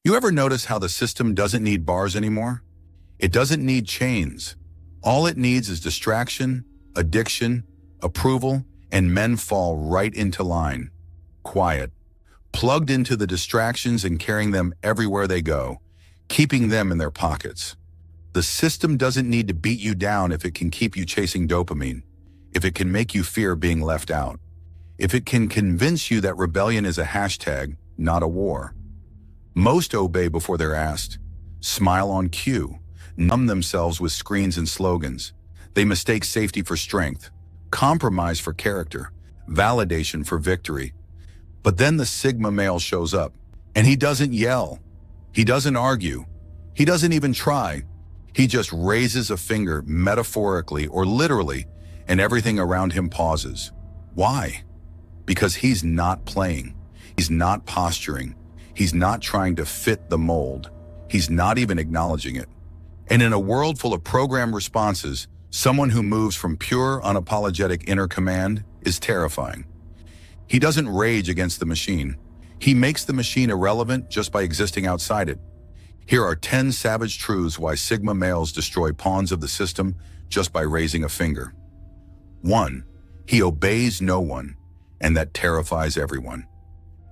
You ever notice how the system doesn't need bars anymore? It doesn't need chains. All it needs is distraction, addiction, approval, and men fall right into line. Quiet. Plugged into the distractions and carrying them everywhere they go, keeping them in their pockets. The system doesn't need to beat you down if it can keep you chasing dopamine, if it can make you fear being left out, if it can convince you that rebellion is a hashtag, not a war. Most obey before they're asked, smile on cue, numb themselves with screens and slogans. They mistake safety for strength, compromise for character, validation for victory. But then the Sigma male shows up, and he doesn't yell. He doesn't argue. He doesn't even try. He just raises a finger metaphorically or literally, and everything around him pauses. Why? Because he's not playing. He's not posturing. He's not trying to fit the mold. He's not even acknowledging it. And in a world full of programmed responses, someone who moves from pure, unapologetic inner command is terrifying. He doesn't rage against the machine. He makes the machine irrelevant just by existing outside it. Here are 10 savage truths why Sigma males destroy pawns of the system just by raising a finger. 1. He obeys no one, and that terrifies everyone.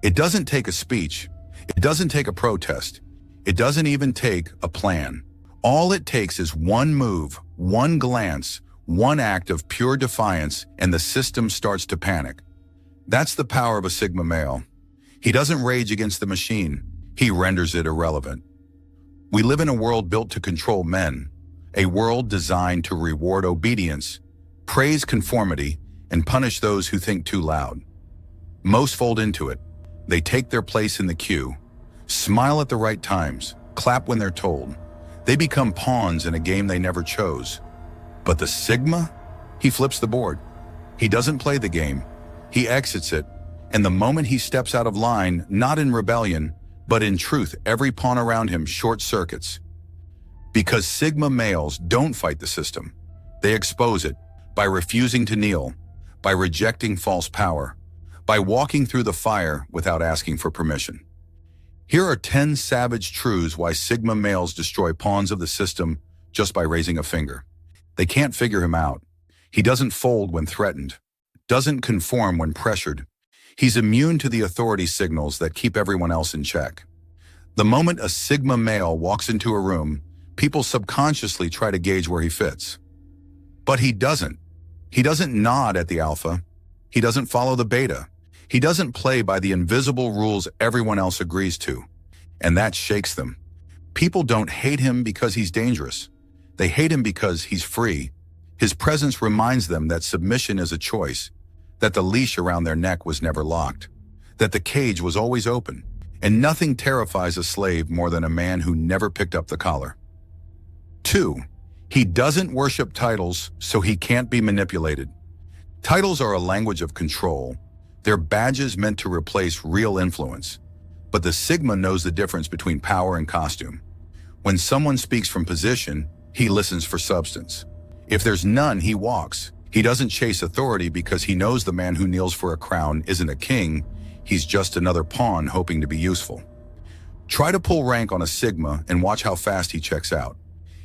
It doesn't take a speech. It doesn't take a protest. It doesn't even take a plan. All it takes is one move, one glance, one act of pure defiance, and the system starts to panic. That's the power of a Sigma male. He doesn't rage against the machine. He renders it irrelevant. We live in a world built to control men, a world designed to reward obedience, praise conformity, and punish those who think too loud. Most fold into it. They take their place in the queue, smile at the right times, clap when they're told. They become pawns in a game they never chose. But the Sigma? He flips the board. He doesn't play the game. He exits it, and the moment he steps out of line, not in rebellion, but in truth, every pawn around him short circuits. Because Sigma males don't fight the system. They expose it by refusing to kneel, by rejecting false power, by walking through the fire without asking for permission. Here are 10 savage truths why Sigma males destroy pawns of the system just by raising a finger. They can't figure him out. He doesn't fold when threatened, doesn't conform when pressured. He's immune to the authority signals that keep everyone else in check. The moment a Sigma male walks into a room, people subconsciously try to gauge where he fits. But he doesn't. He doesn't nod at the alpha. He doesn't follow the beta. He doesn't play by the invisible rules everyone else agrees to. And that shakes them. People don't hate him because he's dangerous. They hate him because he's free. His presence reminds them that submission is a choice, that the leash around their neck was never locked, that the cage was always open, and nothing terrifies a slave more than a man who never picked up the collar. 2. He doesn't worship titles, so he can't be manipulated. Titles are a language of control. They're badges meant to replace real influence. But the Sigma knows the difference between power and costume. When someone speaks from position, he listens for substance. If there's none, he walks. He doesn't chase authority because he knows the man who kneels for a crown isn't a king. He's just another pawn hoping to be useful. Try to pull rank on a Sigma and watch how fast he checks out.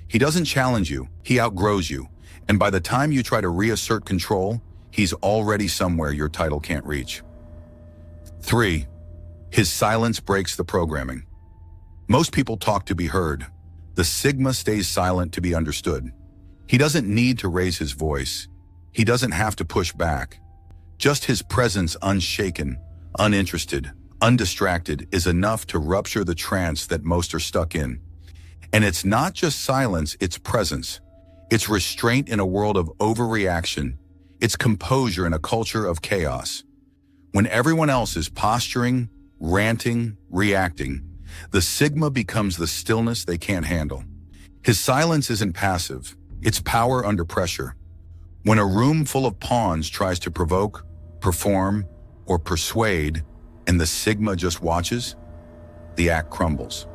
He doesn't challenge you, he outgrows you. And by the time you try to reassert control, he's already somewhere your title can't reach. 3. His silence breaks the programming. Most people talk to be heard. The Sigma stays silent to be understood. He doesn't need to raise his voice. He doesn't have to push back. Just his presence unshaken, uninterested, undistracted is enough to rupture the trance that most are stuck in. And it's not just silence, it's presence. It's restraint in a world of overreaction. It's composure in a culture of chaos. When everyone else is posturing, ranting, reacting, the Sigma becomes the stillness they can't handle. His silence isn't passive, it's power under pressure. When a room full of pawns tries to provoke, perform, or persuade, and the Sigma just watches, the act crumbles.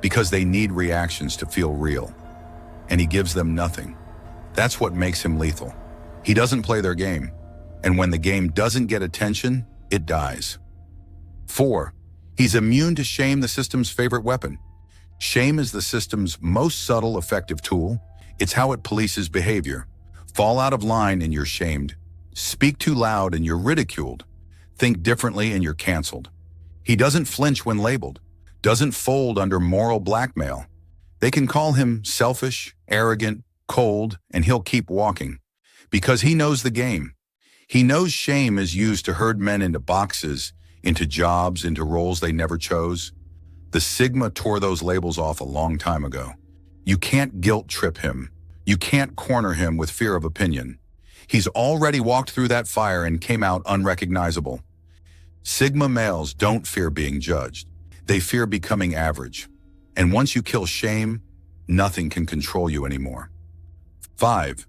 Because they need reactions to feel real. And he gives them nothing. That's what makes him lethal. He doesn't play their game. And when the game doesn't get attention, it dies. 4. He's immune to shame, the system's favorite weapon. Shame is the system's most subtle, effective tool. It's how it polices behavior. Fall out of line and you're shamed. Speak too loud and you're ridiculed. Think differently and you're canceled. He doesn't flinch when labeled, doesn't fold under moral blackmail. They can call him selfish, arrogant, cold, and he'll keep walking. Because he knows the game. He knows shame is used to herd men into boxes, into jobs, into roles they never chose. The Sigma tore those labels off a long time ago. You can't guilt trip him. You can't corner him with fear of opinion. He's already walked through that fire and came out unrecognizable. Sigma males don't fear being judged. They fear becoming average. And once you kill shame, nothing can control you anymore. 5.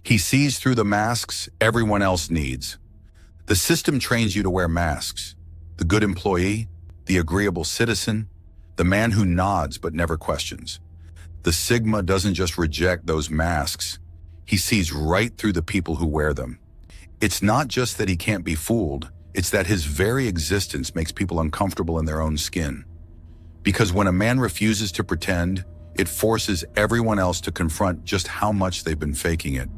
He sees through the masks everyone else needs. The system trains you to wear masks. The good employee, the agreeable citizen, the man who nods but never questions. The Sigma doesn't just reject those masks. He sees right through the people who wear them. It's not just that he can't be fooled, it's that his very existence makes people uncomfortable in their own skin. Because when a man refuses to pretend, it forces everyone else to confront just how much they've been faking it.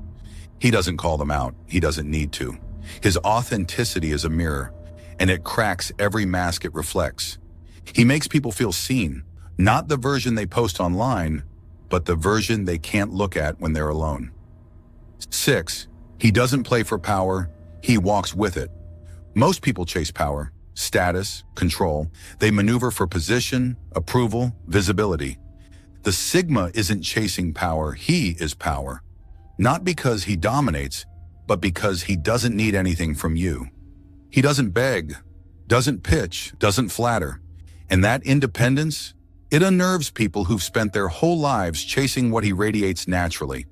He doesn't call them out. He doesn't need to. His authenticity is a mirror, and it cracks every mask it reflects. He makes people feel seen, not the version they post online, but the version they can't look at when they're alone. 6. He doesn't play for power. He walks with it. Most people chase power, status, control. They maneuver for position, approval, visibility. The Sigma isn't chasing power. He is power. Not because he dominates, but because he doesn't need anything from you. He doesn't beg, doesn't pitch, doesn't flatter. And that independence, it unnerves people who've spent their whole lives chasing what he radiates naturally.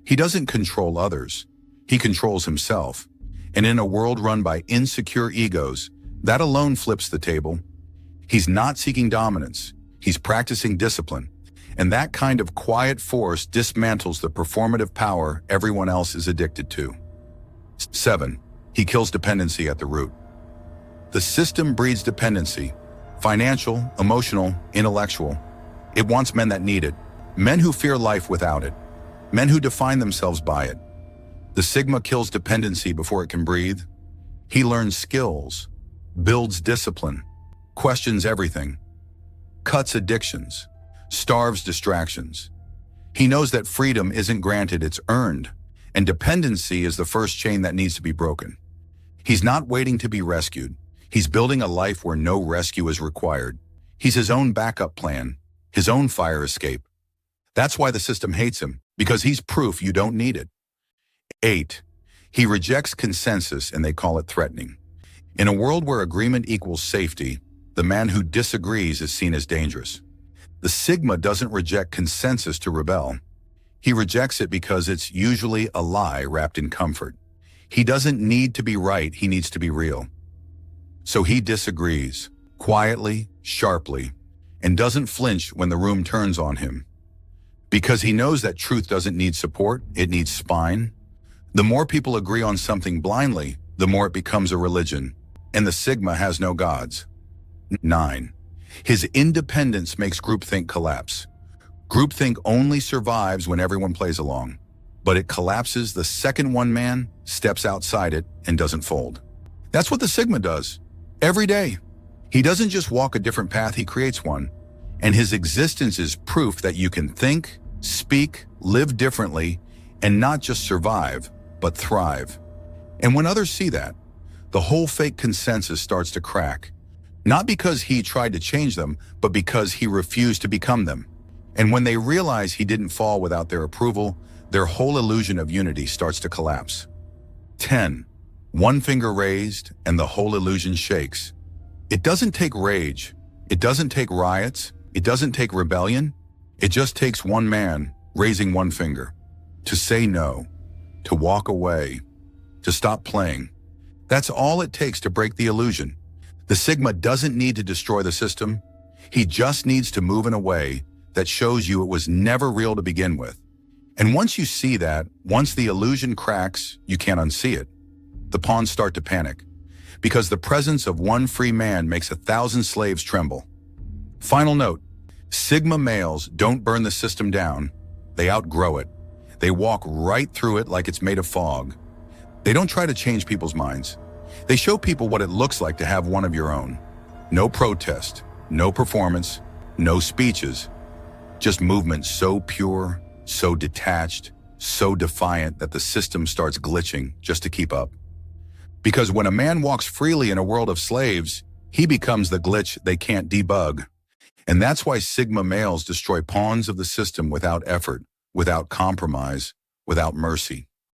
He doesn't control others. He controls himself. And in a world run by insecure egos, that alone flips the table. He's not seeking dominance. He's practicing discipline. And that kind of quiet force dismantles the performative power everyone else is addicted to. 7. He kills dependency at the root. The system breeds dependency, financial, emotional, intellectual. It wants men that need it, men who fear life without it, men who define themselves by it. The Sigma kills dependency before it can breathe. He learns skills, builds discipline, questions everything, cuts addictions, starves distractions. He knows that freedom isn't granted, it's earned, and dependency is the first chain that needs to be broken. He's not waiting to be rescued. He's building a life where no rescue is required. He's his own backup plan, his own fire escape. That's why the system hates him, because he's proof you don't need it. 8. He rejects consensus and they call it threatening. In a world where agreement equals safety, the man who disagrees is seen as dangerous. The Sigma doesn't reject consensus to rebel. He rejects it because it's usually a lie wrapped in comfort. He doesn't need to be right, he needs to be real. So he disagrees, quietly, sharply, and doesn't flinch when the room turns on him. Because he knows that truth doesn't need support, it needs spine. The more people agree on something blindly, the more it becomes a religion, and the Sigma has no gods. 9. His independence makes groupthink collapse. Groupthink only survives when everyone plays along, but it collapses the second one man steps outside it and doesn't fold. That's what the Sigma does, every day. He doesn't just walk a different path, he creates one. And his existence is proof that you can think, speak, live differently, and not just survive, but thrive. And when others see that, the whole fake consensus starts to crack. Not because he tried to change them, but because he refused to become them. And when they realize he didn't fall without their approval, their whole illusion of unity starts to collapse. 10. One finger raised and the whole illusion shakes. It doesn't take rage. It doesn't take riots. It doesn't take rebellion. It just takes one man raising one finger to say no, to walk away, to stop playing. That's all it takes to break the illusion. The Sigma doesn't need to destroy the system. He just needs to move in a way that shows you it was never real to begin with. And once you see that, once the illusion cracks, you can't unsee it. The pawns start to panic. because the presence of one free man makes 1,000 slaves tremble. Final note, Sigma males don't burn the system down, they outgrow it. They walk right through it like it's made of fog. They don't try to change people's minds. They show people what it looks like to have one of your own. No protest, no performance, no speeches. Just movement so pure, so detached, so defiant that the system starts glitching just to keep up. Because when a man walks freely in a world of slaves, he becomes the glitch they can't debug. And that's why Sigma males destroy pawns of the system without effort, without compromise, without mercy.